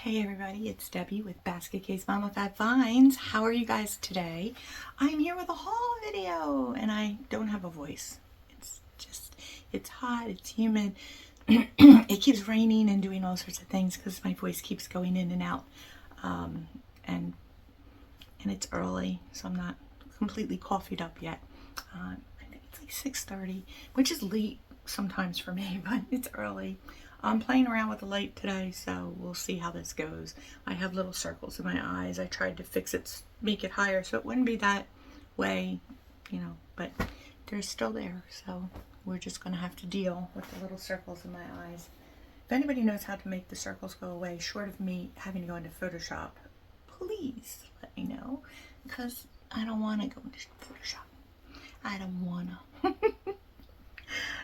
Hey everybody, it's Debbie with Basket Case Mama Fat Finds. How are you guys today? I'm here with a haul video and I don't have a voice. It's hot, it's humid. It keeps raining and doing all sorts of things because my voice keeps going in and out. And it's early, so I'm not completely coffeeed up yet. I think it's like 6:30, which is late sometimes for me, but it's early. I'm playing around with the light today, so we'll see how this goes. I have little circles in my eyes. I tried to fix it, make it higher so it wouldn't be that way, but they're still there, so we're just going to have to deal with the little circles in my eyes. If anybody knows how to make the circles go away, short of me having to go into Photoshop, please let me know, because I don't want to go into Photoshop. I don't want to.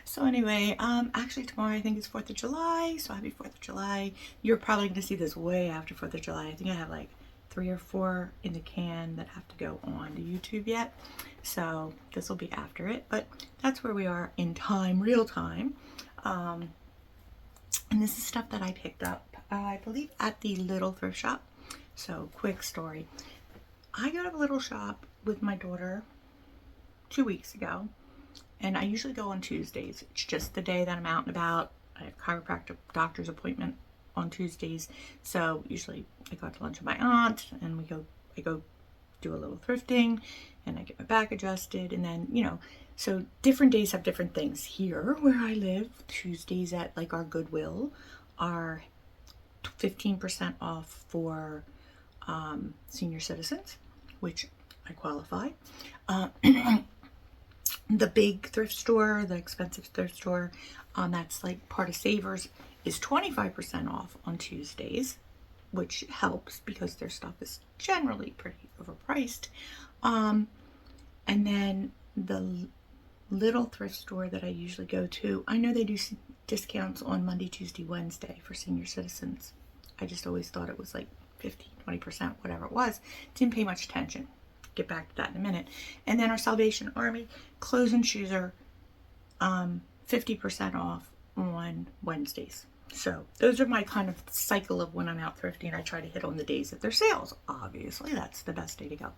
So anyway, actually tomorrow I think it's 4th of July, so happy 4th of July. You're probably going to see this way after 4th of July. I think I have like 3 or 4 in the can that have to go on to YouTube yet. So this will be after it, but that's where we are in time, real time. And this is stuff that I picked up, I believe, at the little thrift shop. So quick story. I go to the little shop with my daughter 2 weeks ago. And I usually go on Tuesdays. It's just the day that I'm out and about. I have a chiropractic doctor's appointment on Tuesdays. So usually I go out to lunch with my aunt and I go do a little thrifting and I get my back adjusted. And then, so different days have different things. Here where I live, Tuesdays at like our Goodwill are 15% off for senior citizens, which I qualify. The big thrift store, the expensive thrift store, that's like part of Savers, is 25% off on Tuesdays, which helps because their stuff is generally pretty overpriced. And then the little thrift store that I usually go to, I know they do discounts on Monday, Tuesday, Wednesday for senior citizens. I just always thought it was like 15, 20%, whatever it was. Didn't pay much attention. Get back to that in a minute. And then our Salvation Army clothes and shoes are 50% off on Wednesdays. So those are my kind of cycle of when I'm out thrifting. I try to hit on the days that they're sales. Obviously, that's the best day to go.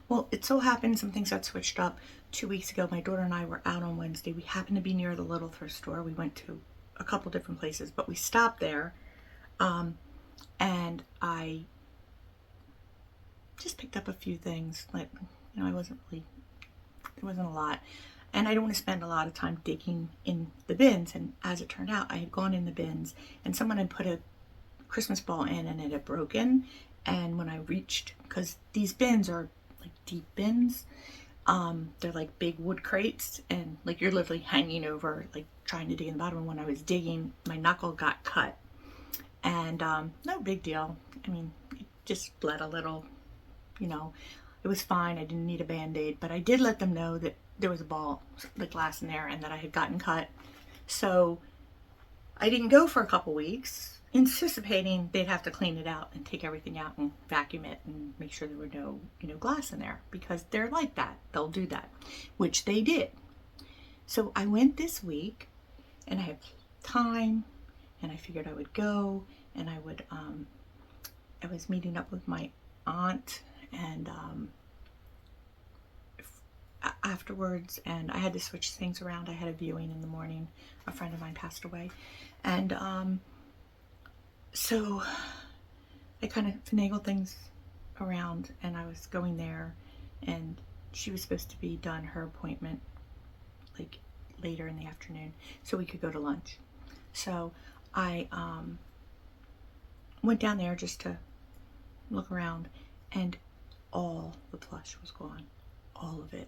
Well, it so happened some things got switched up. 2 weeks ago, my daughter and I were out on Wednesday. We happened to be near the little thrift store. We went to a couple different places, but we stopped there. And I just picked up a few things. Like, there wasn't a lot. And I don't want to spend a lot of time digging in the bins. And as it turned out, I had gone in the bins and someone had put a Christmas ball in and it had broken. And when I reached, because these bins are like deep bins, they're like big wood crates and like you're literally hanging over, like trying to dig in the bottom. And when I was digging, my knuckle got cut. And no big deal. I mean, it just bled a little. It was fine. I didn't need a Band-Aid, but I did let them know that there was a ball, the glass in there, and that I had gotten cut. So I didn't go for a couple weeks, anticipating they'd have to clean it out and take everything out and vacuum it and make sure there were no, glass in there, because they're like that. They'll do that, which they did. So I went this week, and I had time, and I figured I would go, and I was meeting up with my aunt and afterwards, and I had to switch things around. I had a viewing in the morning. A friend of mine passed away, and so I kind of finagled things around, and I was going there, and she was supposed to be done, her appointment, like later in the afternoon, so we could go to lunch. So I went down there just to look around, and all the Plush was gone. All of it.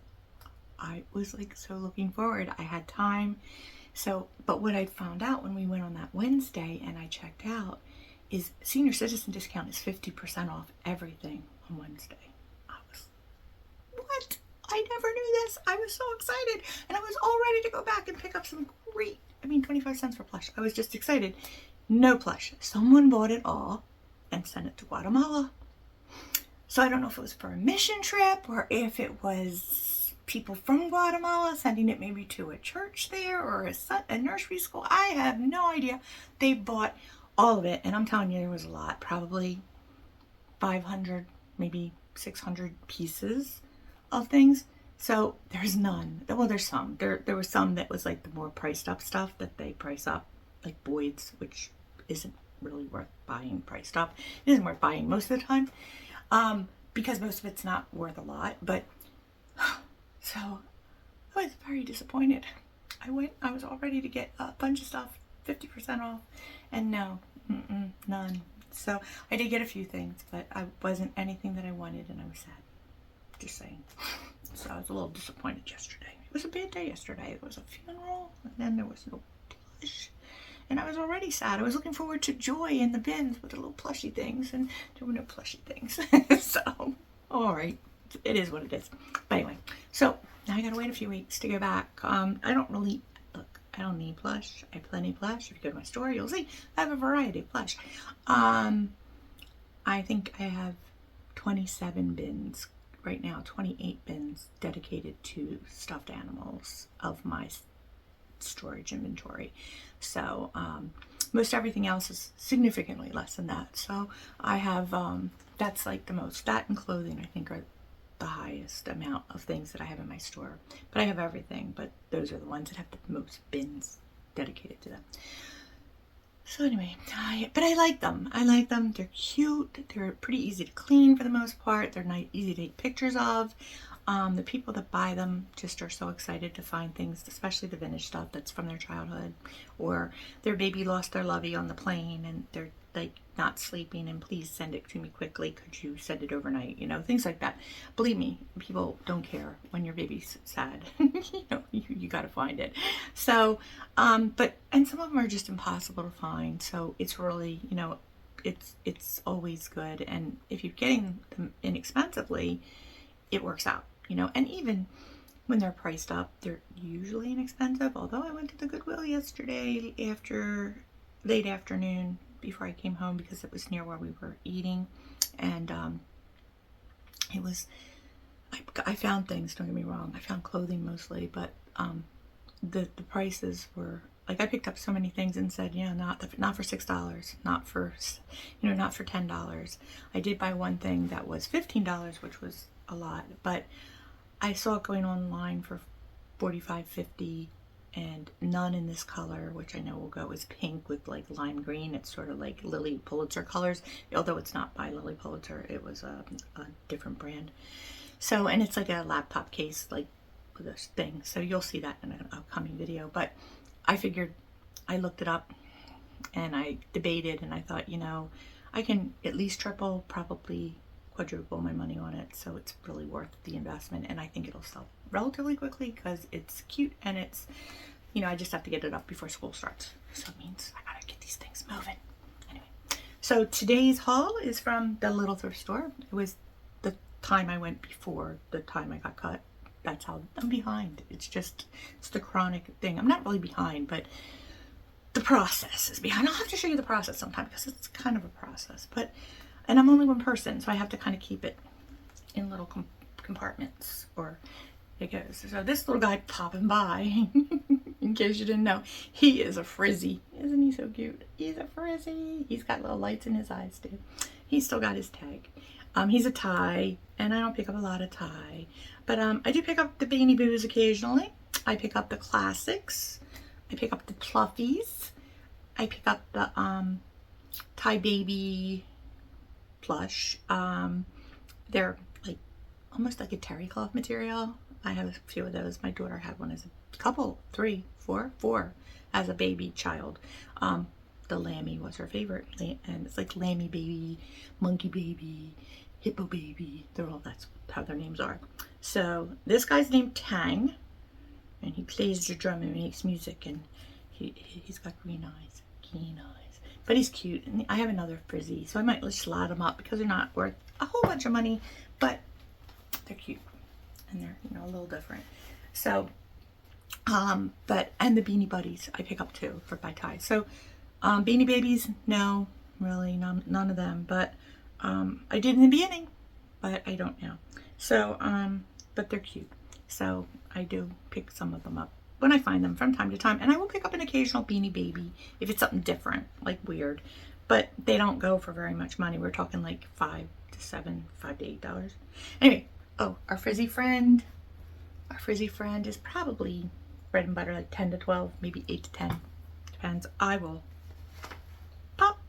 I was like so looking forward. I had time. So, but what I found out when we went on that Wednesday and I checked out is senior citizen discount is 50% off everything on Wednesday. I was, what? I never knew this. I was so excited. And I was all ready to go back and pick up some 25 cents for Plush. I was just excited. No Plush. Someone bought it all and sent it to Guatemala. So I don't know if it was for a mission trip or if it was people from Guatemala sending it maybe to a church there or a nursery school. I have no idea. They bought all of it. And I'm telling you, there was a lot, probably 500, maybe 600 pieces of things. So there's none. Well, there's some. There was some that was like the more priced up stuff that they price up, like Boyd's, which isn't really worth buying priced up. It isn't worth buying most of the time, because most of it's not worth a lot. But so I was very disappointed. I was all ready to get a bunch of stuff 50% off, and no, none. So I did get a few things, but I wasn't anything that I wanted, and I was sad. Just saying. So I was a little disappointed yesterday. It was a bad day yesterday. It was a funeral, and then there was no Plush. And I was already sad. I was looking forward to joy in the bins with the little plushy things, and there were no plushy things. So, all right. It is what it is. But anyway, so now I gotta wait a few weeks to go back. I don't need Plush. I have plenty of Plush. If you go to my store, you'll see I have a variety of Plush. I think I have 27 bins right now, 28 bins dedicated to stuffed animals of my storage inventory. So most everything else is significantly less than that. So I have, that's like the most. That and clothing, I think, are the highest amount of things that I have in my store. But I have everything, but those are the ones that have the most bins dedicated to them. So anyway, but I like them. I like them. They're cute. They're pretty easy to clean for the most part. They're nice, easy to take pictures of. The people that buy them just are so excited to find things, especially the vintage stuff that's from their childhood, or their baby lost their lovey on the plane and they're like not sleeping and please send it to me quickly. Could you send it overnight? You know, things like that. Believe me, people don't care when your baby's sad. You got to find it. So, and some of them are just impossible to find. So it's really, it's always good. And if you're getting them inexpensively, it works out. And even when they're priced up, they're usually inexpensive. Although I went to the Goodwill yesterday after late afternoon before I came home because it was near where we were eating, and it was. I found things. Don't get me wrong. I found clothing mostly, but the prices were like I picked up so many things and said, not for $6, not for not for $10. I did buy one thing that was $15, which was a lot, but I saw it going online for $45, $50, and none in this color, which I know will go is pink with like lime green. It's sort of like Lily Pulitzer colors, although it's not by Lily Pulitzer. It was a different brand. So, and it's like a laptop case, like with this thing. So you'll see that in an upcoming video. But I figured, I looked it up and I debated and I thought, I can at least triple, probably quadruple my money on it, so it's really worth the investment, and I think it'll sell relatively quickly because it's cute and it's, I just have to get it up before school starts, so it means I gotta get these things moving. Anyway, so today's haul is from the little thrift store. It was the time I went before the time I got cut. That's how I'm behind. It's the chronic thing. I'm not really behind, but the process is behind. I'll have to show you the process sometime because it's kind of a process, and I'm only one person, so I have to kind of keep it in little compartments, or it goes. So this little guy popping by, in case you didn't know, he is a frizzy. Isn't he so cute? He's a frizzy. He's got little lights in his eyes, too. He's still got his tag. He's a tie, and I don't pick up a lot of tie. But I do pick up the Beanie Boos occasionally. I pick up the classics. I pick up the Pluffies. I pick up the Tie Baby Plush. They're like almost like a terry cloth material. I have a few of those. My daughter had one as a couple, 3, 4 as a baby child. The Lammy was her favorite, and it's like Lammy Baby, Monkey Baby, Hippo Baby. That's how their names are. So this guy's named Tang, and he plays the drum and makes music, and he's got green eyes, keen eyes. But he's cute, and I have another frizzy, so I might just slide them up because they're not worth a whole bunch of money, but they're cute, and they're a little different. So, and the Beanie Buddies I pick up too for by ties. So, Beanie Babies, no, really none of them, but I did in the beginning, but I don't now. So, but they're cute, so I do pick some of them up when I find them from time to time. And I will pick up an occasional Beanie Baby if it's something different, like weird. But they don't go for very much money. We're talking like $5 to $7, $5 to $8. Anyway, oh, our frizzy friend. Our frizzy friend is probably bread and butter, like 10 to 12, maybe 8 to 10. Depends. I will pop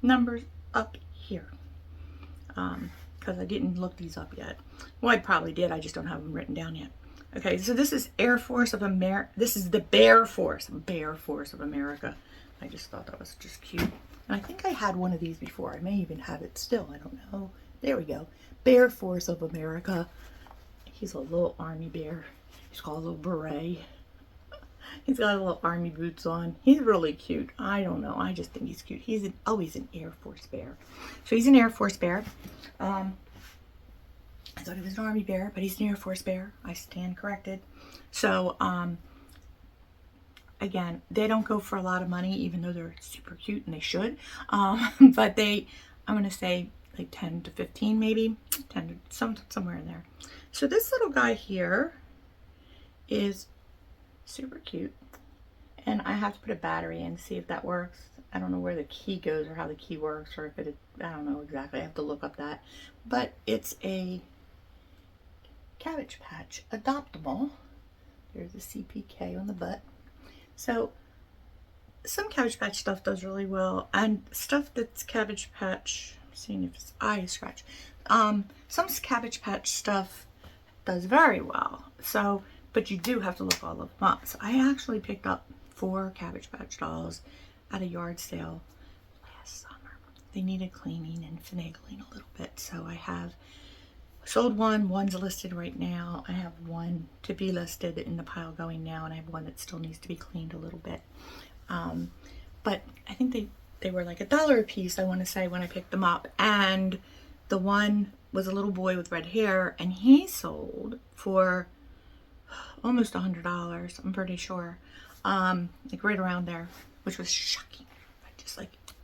numbers up here. Because I didn't look these up yet. Well, I probably did. I just don't have them written down yet. Okay, so this is Air Force of America. This is the Bear Force of America. I just thought that was just cute. And I think I had one of these before. I may even have it still. I don't know. There we go. Bear Force of America. He's a little army bear. He's got a little beret. He's got a little army boots on. He's really cute. I don't know. I just think he's cute. He's an Air Force bear. So he's an Air Force bear. I thought he was an army bear, but he's an Air Force bear. I stand corrected. So, again, they don't go for a lot of money, even though they're super cute and they should. But I'm going to say like 10 to 15, maybe 10 to somewhere in there. So this little guy here is super cute. And I have to put a battery in to see if that works. I don't know where the key goes or how the key works, or if I don't know exactly. I have to look up that. But it's a Cabbage Patch adoptable. There's a CPK on the butt. So some Cabbage Patch stuff does really well, and stuff that's Cabbage Patch, I'm seeing if his eye is scratched. Some Cabbage Patch stuff does very well. So, but you do have to look all of them up. So I actually picked up 4 Cabbage Patch dolls at a yard sale last summer. They needed cleaning and finagling a little bit, so I have sold one's listed right now. I have one to be listed in the pile going now, and I have one that still needs to be cleaned a little bit. But I think they were like $1 a piece, I want to say, when I picked them up. And the one was a little boy with red hair, and he sold for almost $100, I'm pretty sure. Like right around there, which was shocking.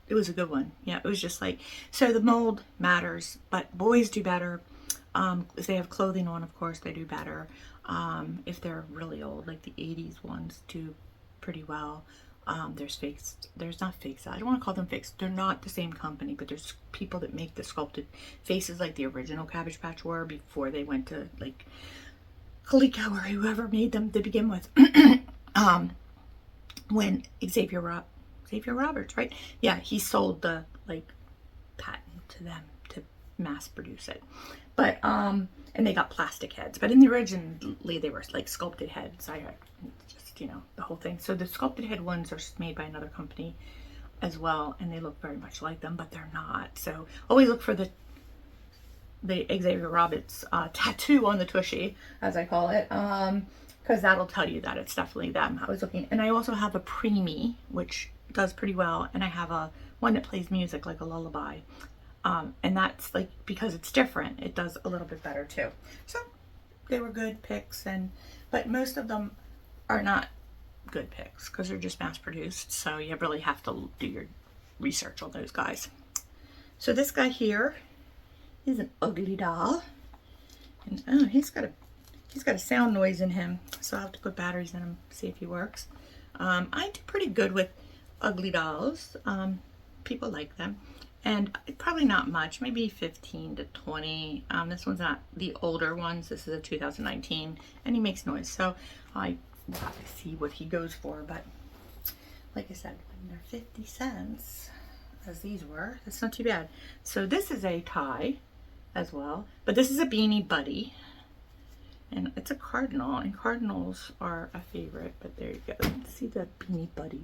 It was a good one. Yeah, it was just like, so the mold matters, but boys do better. If they have clothing on, of course, they do better. If they're really old, like the 80s ones do pretty well. There's fakes. There's not fakes. I don't want to call them fakes. They're not the same company, but there's people that make the sculpted faces like the original Cabbage Patch were before they went to like Coleco or whoever made them to begin with. When Xavier Roberts, right? Yeah, he sold the like patent to them to mass produce it. But and they got plastic heads, but in the originally they were like sculpted heads. I just, you know, the whole thing. So the sculpted head ones are made by another company as well, and they look very much like them, but they're not. So always look for the Xavier Roberts tattoo on the tushy, as I call it, because that'll tell you that it's definitely them. I was looking, and I also have a preemie, which does pretty well, and I have one that plays music like a lullaby. And that's like, because it's different, it does a little bit better too. So they were good picks, but most of them are not good picks because they're just mass produced. So you really have to do your research on those guys. So this guy here is an ugly doll, and oh, he's got a sound noise in him. So I'll have to put batteries in him, see if he works. I do pretty good with ugly dolls. People like them. And probably not much, maybe 15 to 20. This one's not the older ones. This is a 2019, and he makes noise. So I will have to see what he goes for. But like I said, when they're 50 cents, as these were, that's not too bad. So this is a tie as well, but this is a Beanie Buddy. And it's a cardinal, and cardinals are a favorite. But there you go. See the Beanie Buddy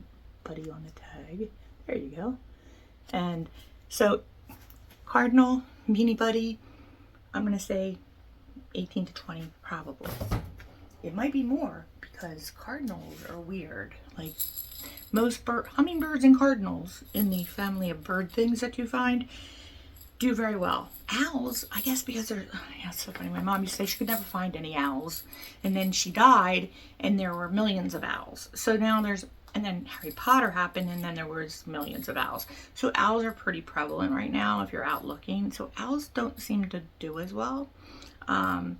on the tag. There you go. And so cardinal, Beanie Buddy, I'm going to say 18 to 20 probably. It might be more because cardinals are weird. Like most hummingbirds and cardinals in the family of bird things that you find do very well. Owls, I guess because they're, yeah, it's so funny. My mom used to say she could never find any owls. And then she died and there were millions of owls. So now and then Harry Potter happened, and then there was millions of owls. So owls are pretty prevalent right now if you're out looking. So owls don't seem to do as well. And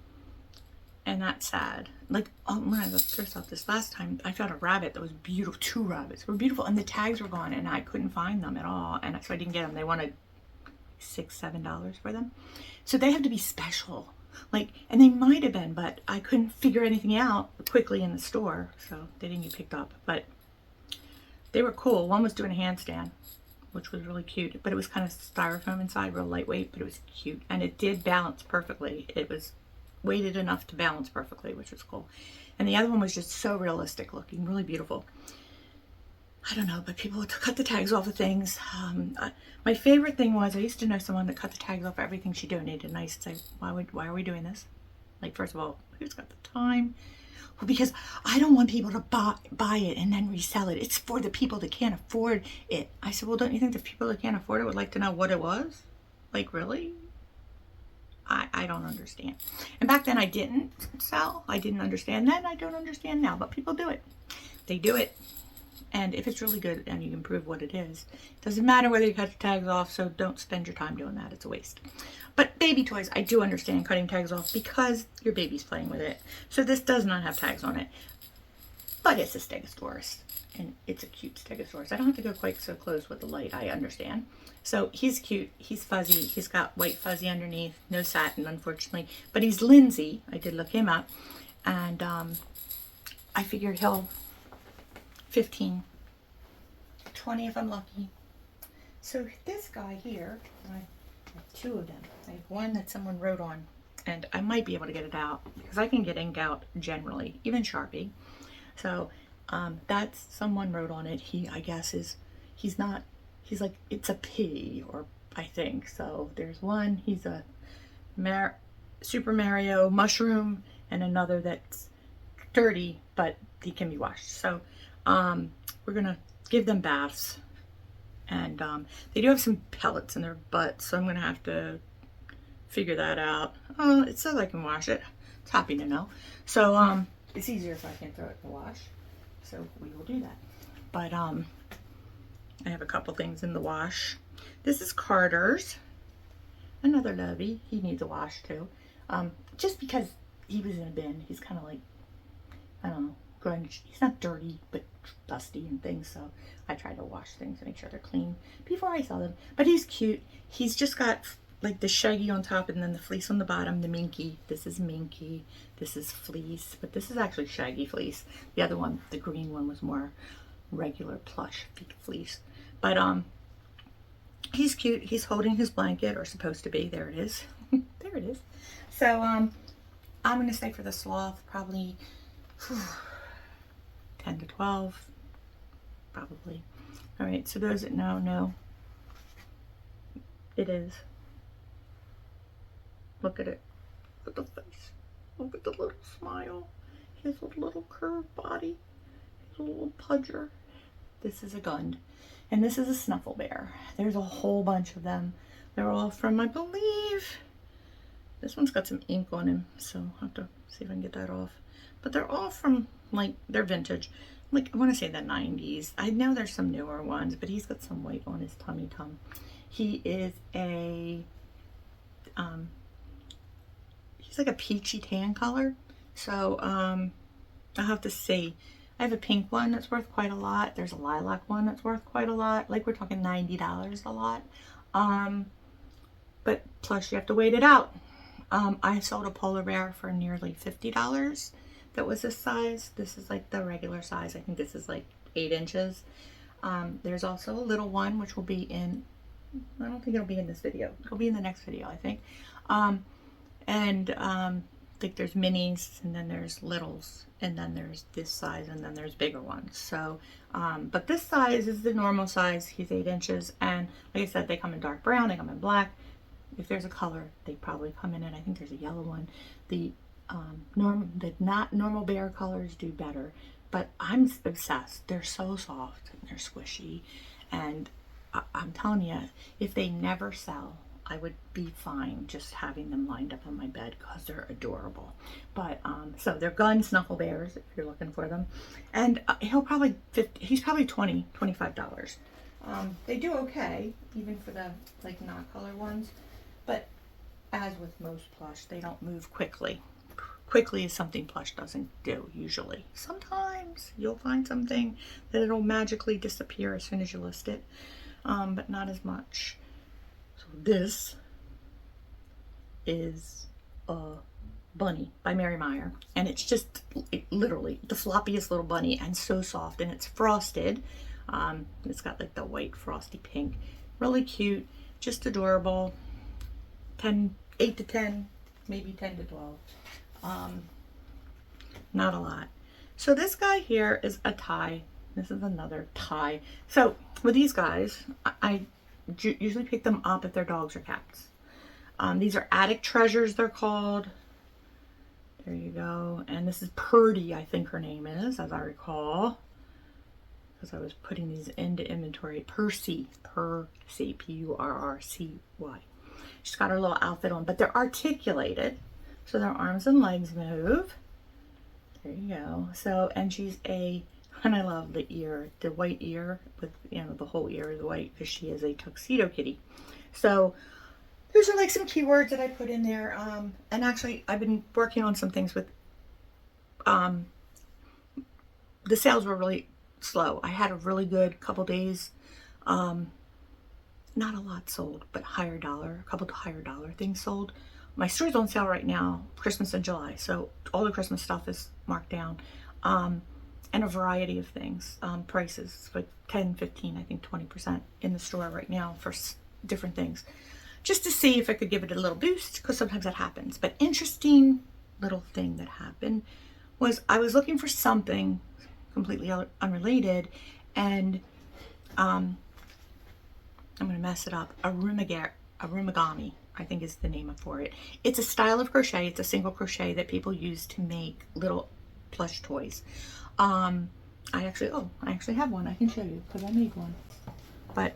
And that's sad. Like, when I was first out this last time, I found a rabbit that was beautiful. 2 rabbits were beautiful, and the tags were gone, and I couldn't find them at all, and so I didn't get them. They wanted $6-7 for them, so they have to be special. Like, and they might have been, but I couldn't figure anything out quickly in the store, so they didn't get picked up. But they were cool. One was doing a handstand, which was really cute, but it was kind of styrofoam inside, real lightweight, but it was cute, and it did balance perfectly. It was weighted enough to balance perfectly, which was cool. And the other one was just so realistic looking, really beautiful. I don't know, but people would cut the tags off of things. My favorite thing was, I used to know someone that cut the tags off of everything she donated, and I used to say, why are we doing this? Like, first of all, who's got the time? Well, because I don't want people to buy it and then resell it. It's for the people that can't afford it. I said, well, don't you think the people that can't afford it would like to know what it was? Like, really? I don't understand. And back then I didn't sell. I didn't understand then. I don't understand now. But people do it. They do it. And if it's really good and you can prove what it is, it doesn't matter whether you cut the tags off, so don't spend your time doing that. It's a waste. But baby toys, I do understand cutting tags off because your baby's playing with it. So this does not have tags on it. But it's a Stegosaurus. And it's a cute Stegosaurus. I don't have to go quite so close with the light. I understand. So he's cute. He's fuzzy. He's got white fuzzy underneath. No satin, unfortunately. But he's Lindsay. I did look him up. And I figured he'll 15, 20 if I'm lucky. So this guy here, I have 2 of them. I have one that someone wrote on. And I might be able to get it out. Because I can get ink out generally. Even Sharpie. So that's, someone wrote on it. He, I guess, he's like, it's a P, or I think. So there's one, he's a Super Mario mushroom, and another that's dirty, but he can be washed. So we're gonna give them baths, and they do have some pellets in their butts, so I'm gonna have to figure that out. Oh, it says I can wash it. It's happy to know. So it's easier if I can throw it in the wash. So we will do that. But I have a couple things in the wash. This is Carter's. Another lovey. He needs a wash too. Just because he was in a bin. He's kind of like, I don't know, grunge. He's not dirty, but dusty and things. So I try to wash things to make sure they're clean before I sell them. But he's cute. He's just got like the shaggy on top and then the fleece on the bottom, the minky. This is minky. This is fleece, but this is actually shaggy fleece. The other one, the green one, was more regular plush fleece. But he's cute. He's holding his blanket, or supposed to be. There it is. There it is. So I'm gonna say for the sloth probably 10 to 12, probably. All right. So those that know, it is. Look at it. Look at the face. Look at the little smile. His little curved body. His little pudger. This is a Gund. And this is a Snuffle Bear. There's a whole bunch of them. They're all from, I believe, this one's got some ink on him, so I'll have to see if I can get that off. But they're all from, like, they're vintage. Like, I want to say the 90s. I know there's some newer ones, but he's got some white on his tummy. He is a, he's like a peachy tan color. So, I'll have to see. I have a pink one that's worth quite a lot. There's a lilac one that's worth quite a lot. Like, we're talking $90 a lot. But plus you have to wait it out. I sold a polar bear for nearly $50 that was this size. This is like the regular size. I think this is like 8 inches. There's also a little one, which will be in, I don't think it'll be in this video. It'll be in the next video, I think. Like there's minis, and then there's littles, and then there's this size, and then there's bigger ones. So, but this size is the normal size. He's 8 inches, and like I said, they come in dark brown, they come in black. If there's a color, they probably come in it. I think there's a yellow one. The not normal bear colors do better, but I'm obsessed. They're so soft, and they're squishy, and I'm telling you, if they never sell, I would be fine just having them lined up on my bed because they're adorable. But so they're Gund Snuffle Bears if you're looking for them, and he's probably $20, $25. They do okay even for the like not color ones, but as with most plush, they don't move quickly. quickly as something Plush doesn't do usually. Sometimes you'll find something that it'll magically disappear as soon as you list it, but not as much. So this is a bunny by Mary Meyer, and it's just literally the floppiest little bunny, and so soft, and it's frosted. It's got like the white frosty pink, really cute, just adorable. 8 to 10, maybe 10 to 12. Not a lot. So this guy here is a tie. This is another tie. So with these guys, I usually pick them up if they're dogs or cats. These are Attic Treasures, they're called. There you go. And this is Purdy, I think her name is, as I recall, because I was putting these into inventory. Percy, P-U-R-R-C-Y. She's got her little outfit on, but they're articulated, so their arms and legs move. There you go. So, and and I love the ear, the white ear with, you know, the whole ear is white because she is a tuxedo kitty. So those are like some keywords that I put in there. And actually I've been working on some things with, the sales were really slow. I had a really good couple days. Not a lot sold, but a couple of higher dollar things sold. My store's on sale right now, Christmas in July. So all the Christmas stuff is marked down. And a variety of things, prices, like 10, 15, I think 20% in the store right now for different things. Just to see if I could give it a little boost, because sometimes that happens. But interesting little thing that happened was I was looking for something completely unrelated, and I'm going to mess it up. Arumagami, I think is the name for it. It's a style of crochet. It's a single crochet that people use to make little plush toys. I actually have one. I can show you because I made one. But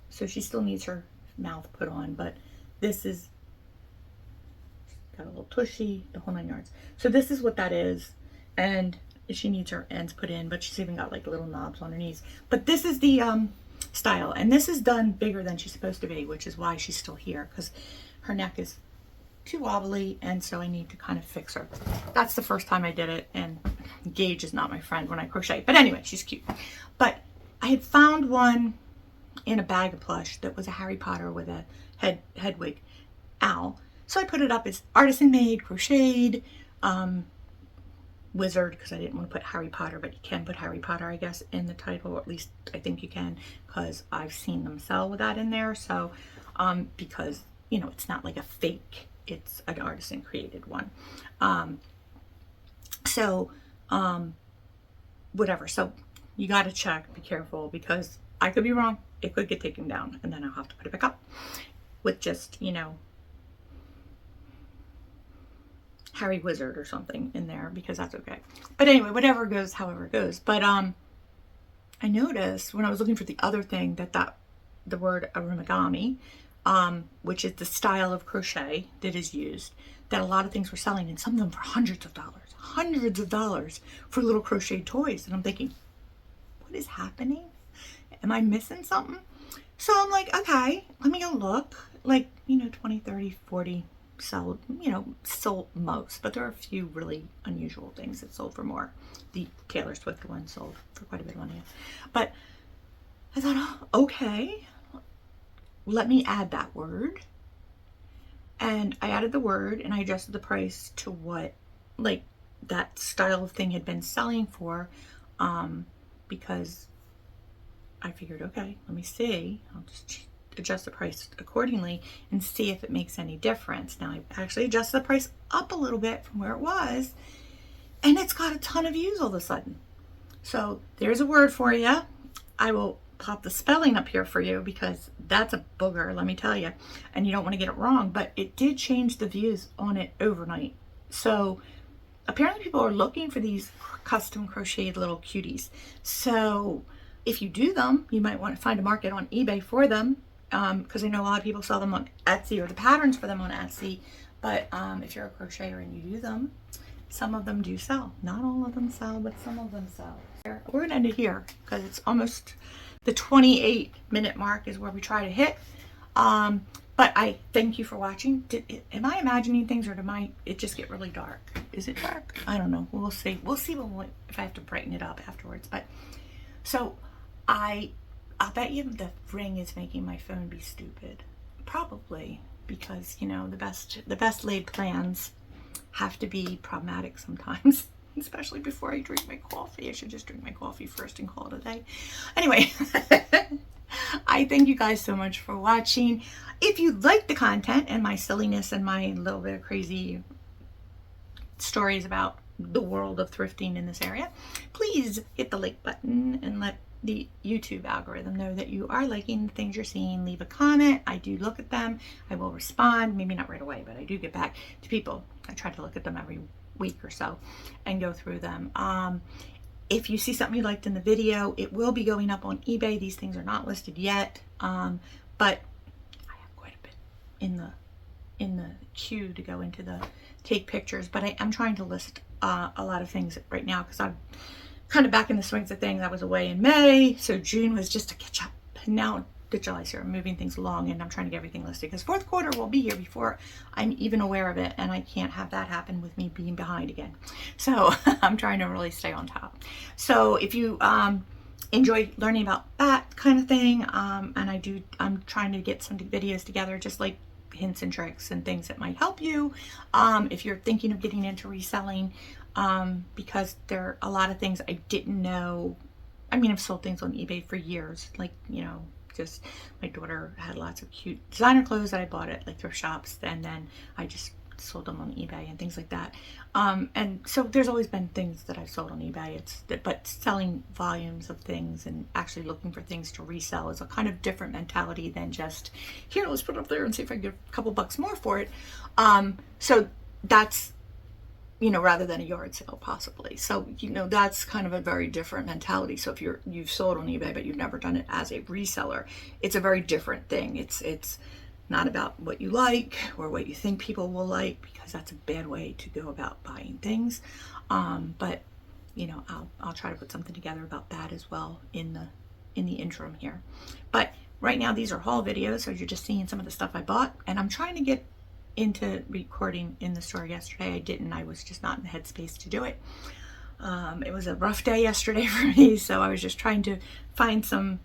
so she still needs her mouth put on, but this is got a little tushy, the whole 9 yards. So this is what that is, and she needs her ends put in, but she's even got like little knobs on her knees. But this is the style, and this is done bigger than she's supposed to be, which is why she's still here, because her neck is too wobbly, and so I need to kind of fix her. That's the first time I did it, and Gage is not my friend when I crochet, but anyway, she's cute. But I had found one in a bag of plush that was a Harry Potter with a headwig owl, so I put it up as artisan made, crocheted, wizard, because I didn't want to put Harry Potter, but you can put Harry Potter, I guess, in the title, or at least I think you can, because I've seen them sell with that in there. So because, you know, it's not like a fake, it's an artisan created one. Whatever. So you got to check, be careful, because I could be wrong. It could get taken down, and then I'll have to put it back up with just, you know, Harry Wizard or something in there, because that's okay. But anyway, whatever goes, however it goes. But I noticed when I was looking for the other thing that the word arumagami, which is the style of crochet that is used, that a lot of things were selling, and some of them for hundreds of dollars for little crochet toys. And I'm thinking, what is happening? Am I missing something? So I'm like, okay, let me go look. Like, you know, 20, 30, 40 sold, you know, sold most, but there are a few really unusual things that sold for more. The Taylor Swift one sold for quite a bit of money. But I thought, oh, okay, let me add that word. And I added the word, and I adjusted the price to what, like, that style of thing had been selling for, because I figured, okay, let me see. I'll just adjust the price accordingly and see if it makes any difference. Now, I actually adjusted the price up a little bit from where it was, and it's got a ton of views all of a sudden. So there's a word for you. I will pop the spelling up here for you, because that's a booger, let me tell you, and you don't want to get it wrong, but it did change the views on it overnight. So apparently people are looking for these custom crocheted little cuties. So if you do them, you might want to find a market on eBay for them, because I know a lot of people sell them on Etsy, or the patterns for them on Etsy. But if you're a crocheter and you do them, some of them do sell. Not all of them sell, but some of them sell. We're going to end it here, because it's almost the 28-minute mark is where we try to hit. But I thank you for watching. Am I imagining things, or it just get really dark? Is it dark? I don't know. We'll see. We'll see if I have to brighten it up afterwards. But so I'll bet you the ring is making my phone be stupid. Probably, because the best laid plans have to be problematic sometimes. Especially before I drink my coffee. I should just drink my coffee first and call it a day. Anyway, I thank you guys so much for watching. If you like the content and my silliness and my little bit of crazy stories about the world of thrifting in this area, please hit the like button and let the YouTube algorithm know that you are liking the things you're seeing. Leave a comment. I do look at them. I will respond. Maybe not right away, but I do get back to people. I try to look at them every week or so and go through them. If you see something you liked in the video, it will be going up on eBay. These things are not listed yet, but I have quite a bit in the queue to go into the take pictures. But I am trying to list a lot of things right now because I'm kind of back in the swings of things. I was away in May, so June was just to catch up. And now the July's here. I'm moving things along, and I'm trying to get everything listed because fourth quarter will be here before I'm even aware of it, and I can't have that happen with me being behind again. So I'm trying to really stay on top. So if you enjoy learning about that kind of thing, and I'm trying to get some videos together, just like hints and tricks and things that might help you if you're thinking of getting into reselling, because there are a lot of things I didn't know. I mean, I've sold things on eBay for years, like, just my daughter had lots of cute designer clothes that I bought at like thrift shops, and then I just sold them on eBay and things like that. And so there's always been things that I've sold on eBay. But selling volumes of things and actually looking for things to resell is a kind of different mentality than just, here, let's put it up there and see if I can get a couple bucks more for it. So that's, rather than a yard sale possibly. So, that's kind of a very different mentality. So if you've sold on eBay, but you've never done it as a reseller, it's a very different thing. It's not about what you like or what you think people will like, because that's a bad way to go about buying things. But, I'll try to put something together about that as well in the interim here. But right now, these are haul videos. So you're just seeing some of the stuff I bought, and I'm trying to get into recording in the store yesterday. I didn't. I was just not in the headspace to do it. It was a rough day yesterday for me, so I was just trying to find something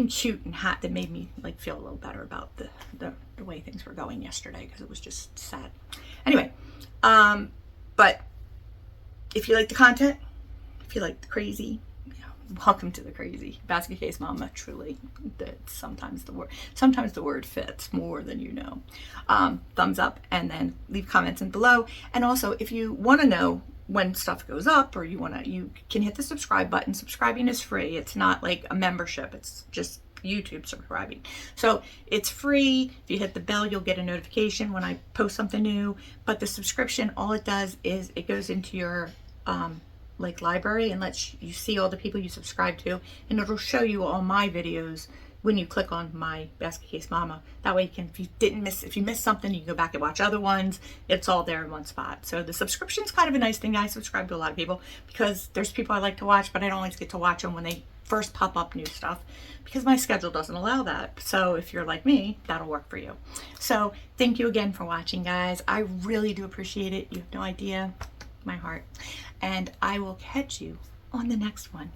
cute and hot that made me like feel a little better about the way things were going yesterday, because it was just sad. Anyway, but if you like the content, if you like the crazy, welcome to the crazy. Basket Case Mama, truly, that sometimes the word fits more than you know. Thumbs up, and then leave comments in below. And also, if you want to know when stuff goes up, or you can hit the subscribe button. Subscribing is free. It's not like a membership. It's just YouTube subscribing. So it's free. If you hit the bell, you'll get a notification when I post something new. But the subscription, all it does is it goes into your library and lets you see all the people you subscribe to, and it'll show you all my videos when you click on my Basket Case Mama. That way if you missed something, you can go back and watch other ones. It's all there in one spot. So the subscription's kind of a nice thing. I subscribe to a lot of people because there's people I like to watch, but I don't always get to watch them when they first pop up new stuff, because my schedule doesn't allow that. So if you're like me, that'll work for you. So thank you again for watching, guys. I really do appreciate it. You have no idea, my heart. And I will catch you on the next one.